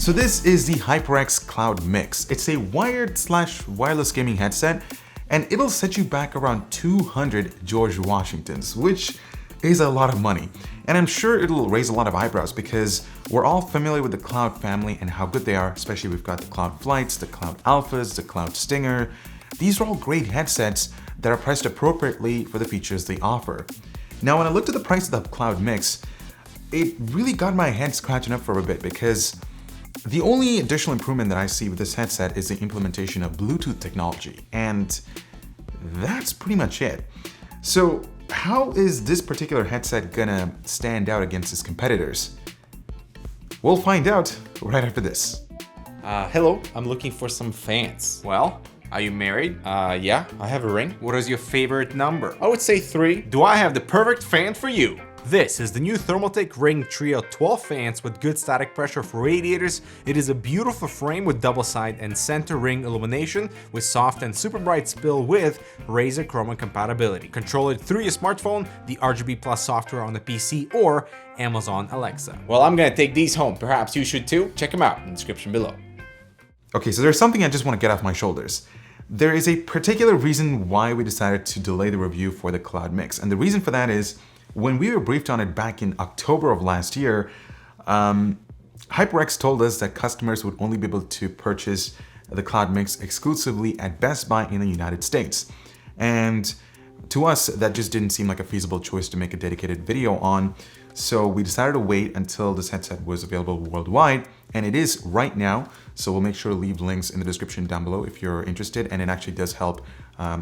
So this is the HyperX Cloud Mix. It's a wired/wireless gaming headset, and it'll set you back around 200 George Washingtons, which is a lot of money. And I'm sure it'll raise a lot of eyebrows because we're all familiar with the Cloud family and how good they are, especially we've got the Cloud Flights, the Cloud Alphas, the Cloud Stinger. These are all great headsets that are priced appropriately for the features they offer. Now, when I looked at the price of the Cloud Mix, it really got my head scratching up for a bit because the only additional improvement that I see with this headset is the implementation of Bluetooth technology, and that's pretty much it. So how is this particular headset gonna stand out against its competitors? We'll find out right after this. Hello, I'm looking for some fans. Well, are you married? Yeah, I have a ring. What is your favorite number? I would say 3. Do I have the perfect fan for you? This is the new Thermaltake Ring Trio 12 fans with good static pressure for radiators. It is a beautiful frame with double side and center ring illumination with soft and super bright spill with Razer Chroma compatibility. Control it through your smartphone, the RGB Plus software on the PC, or Amazon Alexa. Well, I'm gonna take these home. Perhaps you should too. Check them out in the description below. Okay, so there's something I just want to get off my shoulders. There is a particular reason why we decided to delay the review for the Cloud Mix, and the reason for that is when we were briefed on it back in October of last year, HyperX told us that customers would only be able to purchase the Cloud Mix exclusively at Best Buy in the United States. And to us, that just didn't seem like a feasible choice to make a dedicated video on. So we decided to wait until this headset was available worldwide, and it is right now. So we'll make sure to leave links in the description down below if you're interested, and it actually does help.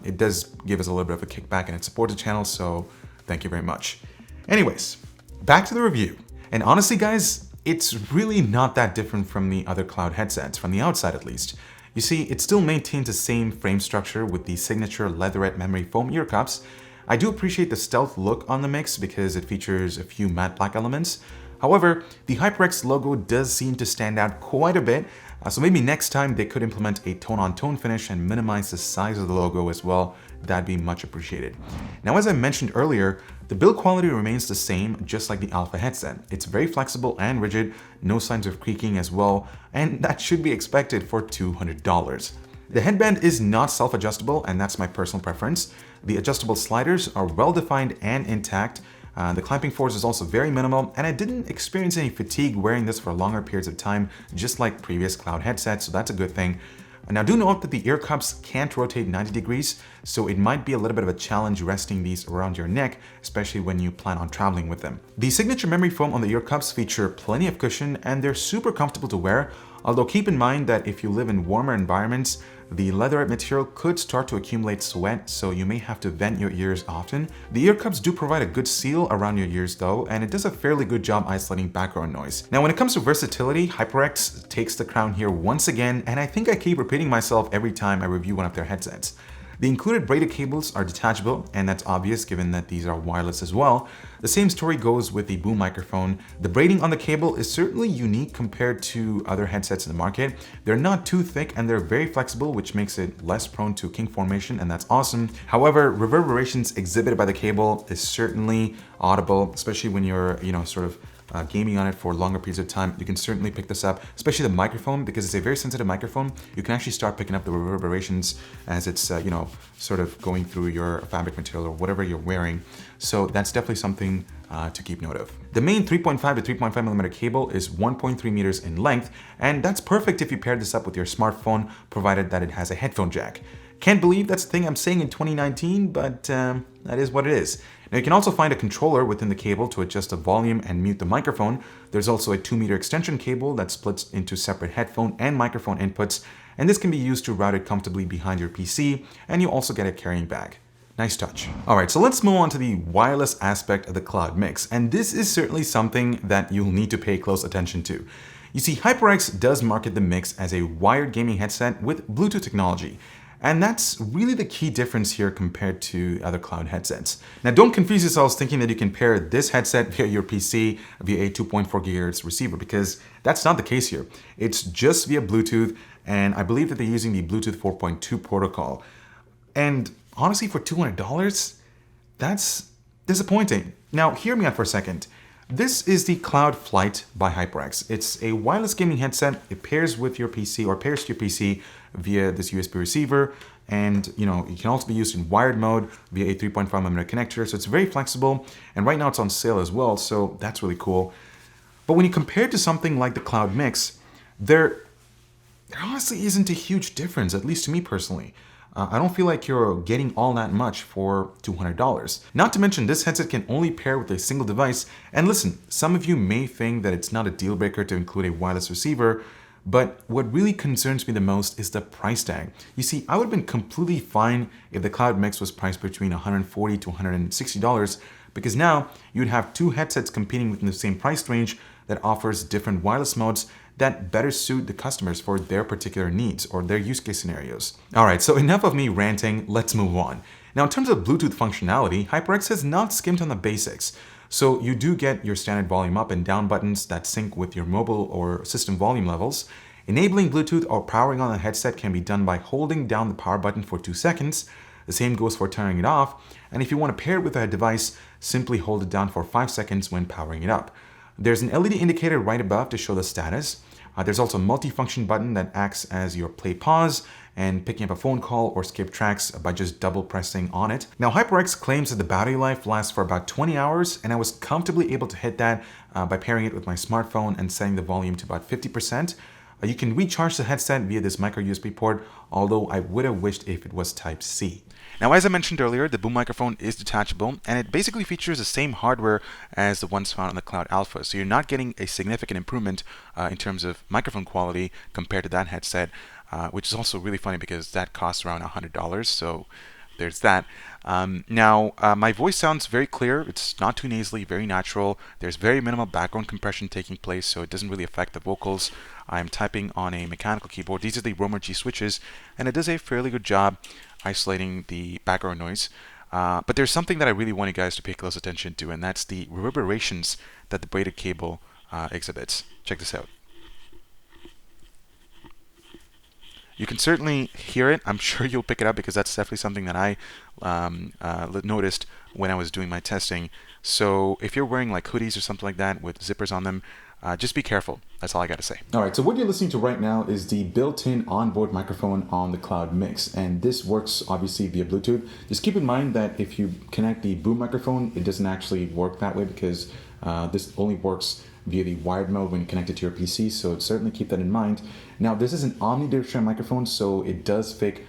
It does give us a little bit of a kickback and it supports the channel, so thank you very much. Anyways, back to the review. And honestly, guys, it's really not that different from the other Cloud headsets, from the outside at least. You see, it still maintains the same frame structure with the signature leatherette memory foam ear cups. I do appreciate the stealth look on the Mix because it features a few matte black elements. However, the HyperX logo does seem to stand out quite a bit, so maybe next time they could implement a tone-on-tone finish and minimize the size of the logo as well. That'd be much appreciated. Now, as I mentioned earlier, the build quality remains the same, just like the Alpha headset. It's very flexible and rigid, no signs of creaking as well, and that should be expected for $200. The headband is not self-adjustable, and that's my personal preference. The adjustable sliders are well-defined and intact. The clamping force is also very minimal, and I didn't experience any fatigue wearing this for longer periods of time, just like previous Cloud headsets, so that's a good thing. Now, do note that the ear cups can't rotate 90 degrees, so it might be a little bit of a challenge resting these around your neck, especially when you plan on traveling with them. The signature memory foam on the ear cups feature plenty of cushion, and they're super comfortable to wear, although keep in mind that if you live in warmer environments, the leatherette material could start to accumulate sweat, so you may have to vent your ears often. The ear cups do provide a good seal around your ears though, and it does a fairly good job isolating background noise. Now, when it comes to versatility, HyperX takes the crown here once again, and I think I keep repeating myself every time I review one of their headsets. The included braided cables are detachable, and that's obvious given that these are wireless as well. The same story goes with the boom microphone. The braiding on the cable is certainly unique compared to other headsets in the market. They're not too thick and they're very flexible, which makes it less prone to kink formation, and that's awesome. However, reverberations exhibited by the cable is certainly audible, especially when you're, sort of gaming on it for longer periods of time. You can certainly pick this up, especially the microphone, because it's a very sensitive microphone. You can actually start picking up the reverberations as it's, sort of going through your fabric material or whatever you're wearing. So that's definitely something to keep note of. The main 3.5 to 3.5 millimeter cable is 1.3 meters in length, and that's perfect if you pair this up with your smartphone, provided that it has a headphone jack. Can't believe that's the thing I'm saying in 2019, but that is what it is. Now, you can also find a controller within the cable to adjust the volume and mute the microphone. There's also a 2-meter extension cable that splits into separate headphone and microphone inputs, and this can be used to route it comfortably behind your PC, and you also get a carrying bag. Nice touch. All right, so let's move on to the wireless aspect of the Cloud Mix, and this is certainly something that you'll need to pay close attention to. You see, HyperX does market the Mix as a wired gaming headset with Bluetooth technology. And that's really the key difference here compared to other Cloud headsets. Now, don't confuse yourselves thinking that you can pair this headset via your PC via a 2.4 GHz receiver, because that's not the case here. It's just via Bluetooth, and I believe that they're using the Bluetooth 4.2 protocol. And honestly, for $200, that's disappointing. Now, hear me out for a second. This is the Cloud Flight by HyperX. It's a wireless gaming headset. It pairs with your PC or pairs to your PC via this USB receiver. And it can also be used in wired mode via a 3.5mm connector. So it's very flexible. And right now it's on sale as well. So that's really cool. But when you compare it to something like the Cloud Mix, there honestly isn't a huge difference, at least to me personally. I don't feel like you're getting all that much for $200. Not to mention, this headset can only pair with a single device. And listen, some of you may think that it's not a deal breaker to include a wireless receiver, but what really concerns me the most is the price tag. You see, I would have been completely fine if the Cloud Mix was priced between $140 to $160, because now you'd have two headsets competing within the same price range that offers different wireless modes that better suit the customers for their particular needs or their use case scenarios. All right, so enough of me ranting, let's move on. Now, in terms of Bluetooth functionality, HyperX has not skimped on the basics. So you do get your standard volume up and down buttons that sync with your mobile or system volume levels. Enabling Bluetooth or powering on a headset can be done by holding down the power button for 2 seconds. The same goes for turning it off. And if you want to pair it with a device, simply hold it down for 5 seconds when powering it up. There's an LED indicator right above to show the status. There's also a multi-function button that acts as your play pause and picking up a phone call or skip tracks by just double pressing on it. Now, HyperX claims that the battery life lasts for about 20 hours, and I was comfortably able to hit that by pairing it with my smartphone and setting the volume to about 50%. You can recharge the headset via this micro USB port, although I would have wished if it was Type-C. Now, as I mentioned earlier, the boom microphone is detachable, and it basically features the same hardware as the ones found on the Cloud Alpha. So you're not getting a significant improvement in terms of microphone quality compared to that headset, which is also really funny because that costs around $100. So there's that. Now, my voice sounds very clear. It's not too nasally, very natural. There's very minimal background compression taking place, so it doesn't really affect the vocals. I'm typing on a mechanical keyboard. These are the Romer G switches, and it does a fairly good job isolating the background noise. But there's something that I really want you guys to pay close attention to, and that's the reverberations that the braided cable exhibits. Check this out. You can certainly hear it. I'm sure you'll pick it up because that's definitely something that I noticed when I was doing my testing. So if you're wearing like hoodies or something like that with zippers on them, just be careful. That's all I got to say. All right, so what you're listening to right now is the built-in onboard microphone on the Cloud Mix, and this works obviously via Bluetooth. Just keep in mind that if you connect the boom microphone, it doesn't actually work that way because this only works via the wired mode when you connect it to your PC, so certainly keep that in mind. Now, this is an omnidirectional microphone, so it does fake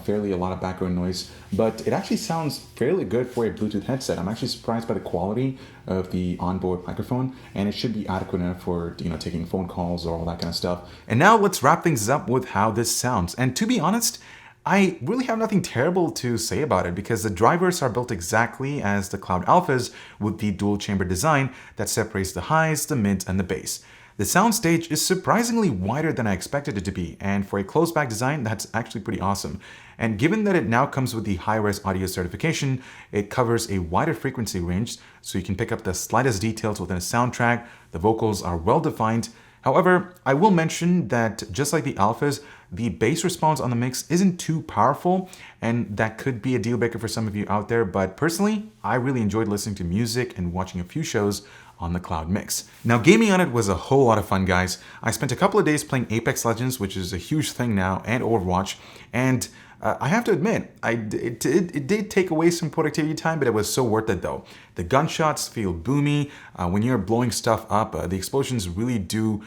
fairly a lot of background noise, but it actually sounds fairly good for a Bluetooth headset. I'm actually surprised by the quality of the onboard microphone, and it should be adequate enough for taking phone calls or all that kind of stuff. And now let's wrap things up with how this sounds. And to be honest, I really have nothing terrible to say about it because the drivers are built exactly as the Cloud Alphas with the dual chamber design that separates the highs, the mids, and the bass. The soundstage is surprisingly wider than I expected it to be, and for a closed back design, that's actually pretty awesome. And given that it now comes with the high-res audio certification, it covers a wider frequency range, so you can pick up the slightest details within a soundtrack. The vocals are well defined. However, I will mention that just like the Alphas, the bass response on the mix isn't too powerful, and that could be a deal breaker for some of you out there, but personally, I really enjoyed listening to music and watching a few shows on the Cloud Mix. Now, gaming on it was a whole lot of fun, guys. I spent a couple of days playing Apex Legends, which is a huge thing now, and Overwatch, and I have to admit, it did take away some productivity time, but it was so worth it though. The gunshots feel boomy. When you're blowing stuff up, the explosions really do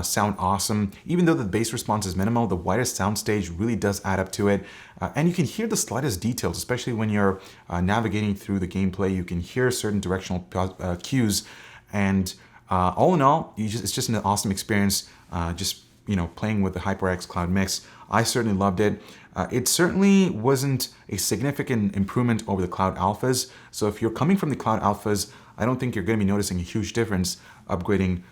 sound awesome. Even though the bass response is minimal, the wider soundstage really does add up to it. And you can hear the slightest details, especially when you're navigating through the gameplay. You can hear certain directional cues. And all in all, it's just an awesome experience. Playing with the HyperX Cloud Mix. I certainly loved it. It certainly wasn't a significant improvement over the Cloud Alphas. So if you're coming from the Cloud Alphas, I don't think you're going to be noticing a huge difference upgrading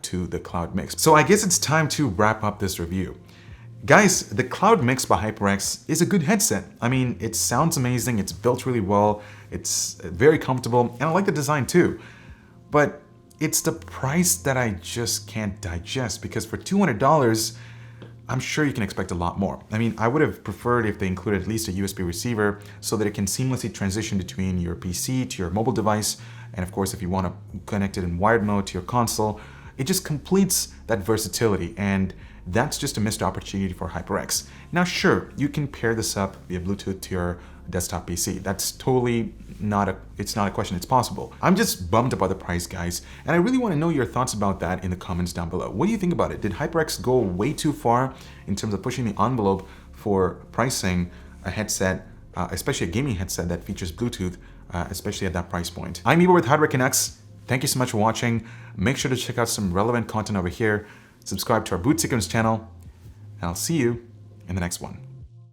to the Cloud Mix. So I guess it's time to wrap up this review. Guys, the Cloud Mix by HyperX is a good headset. I mean, it sounds amazing. It's built really well. It's very comfortable, and I like the design too. But it's the price that I just can't digest because for $200, I'm sure you can expect a lot more. I mean, I would have preferred if they included at least a USB receiver so that it can seamlessly transition between your PC to your mobile device. And of course, if you want to connect it in wired mode to your console, it just completes that versatility. And that's just a missed opportunity for HyperX. Now, sure, you can pair this up via Bluetooth to your desktop PC. That's totally it's not a question, it's possible. I'm just bummed about the price, guys, and I really want to know your thoughts about that in the comments down below. What do you think about it? Did HyperX go way too far in terms of pushing the envelope for pricing a headset, especially a gaming headset that features Bluetooth, especially at that price point? I'm Ivo with Hardwarecanucks. Thank you so much for watching. Make sure to check out some relevant content over here. Subscribe to our Boot Sequence channel, and I'll see you in the next one.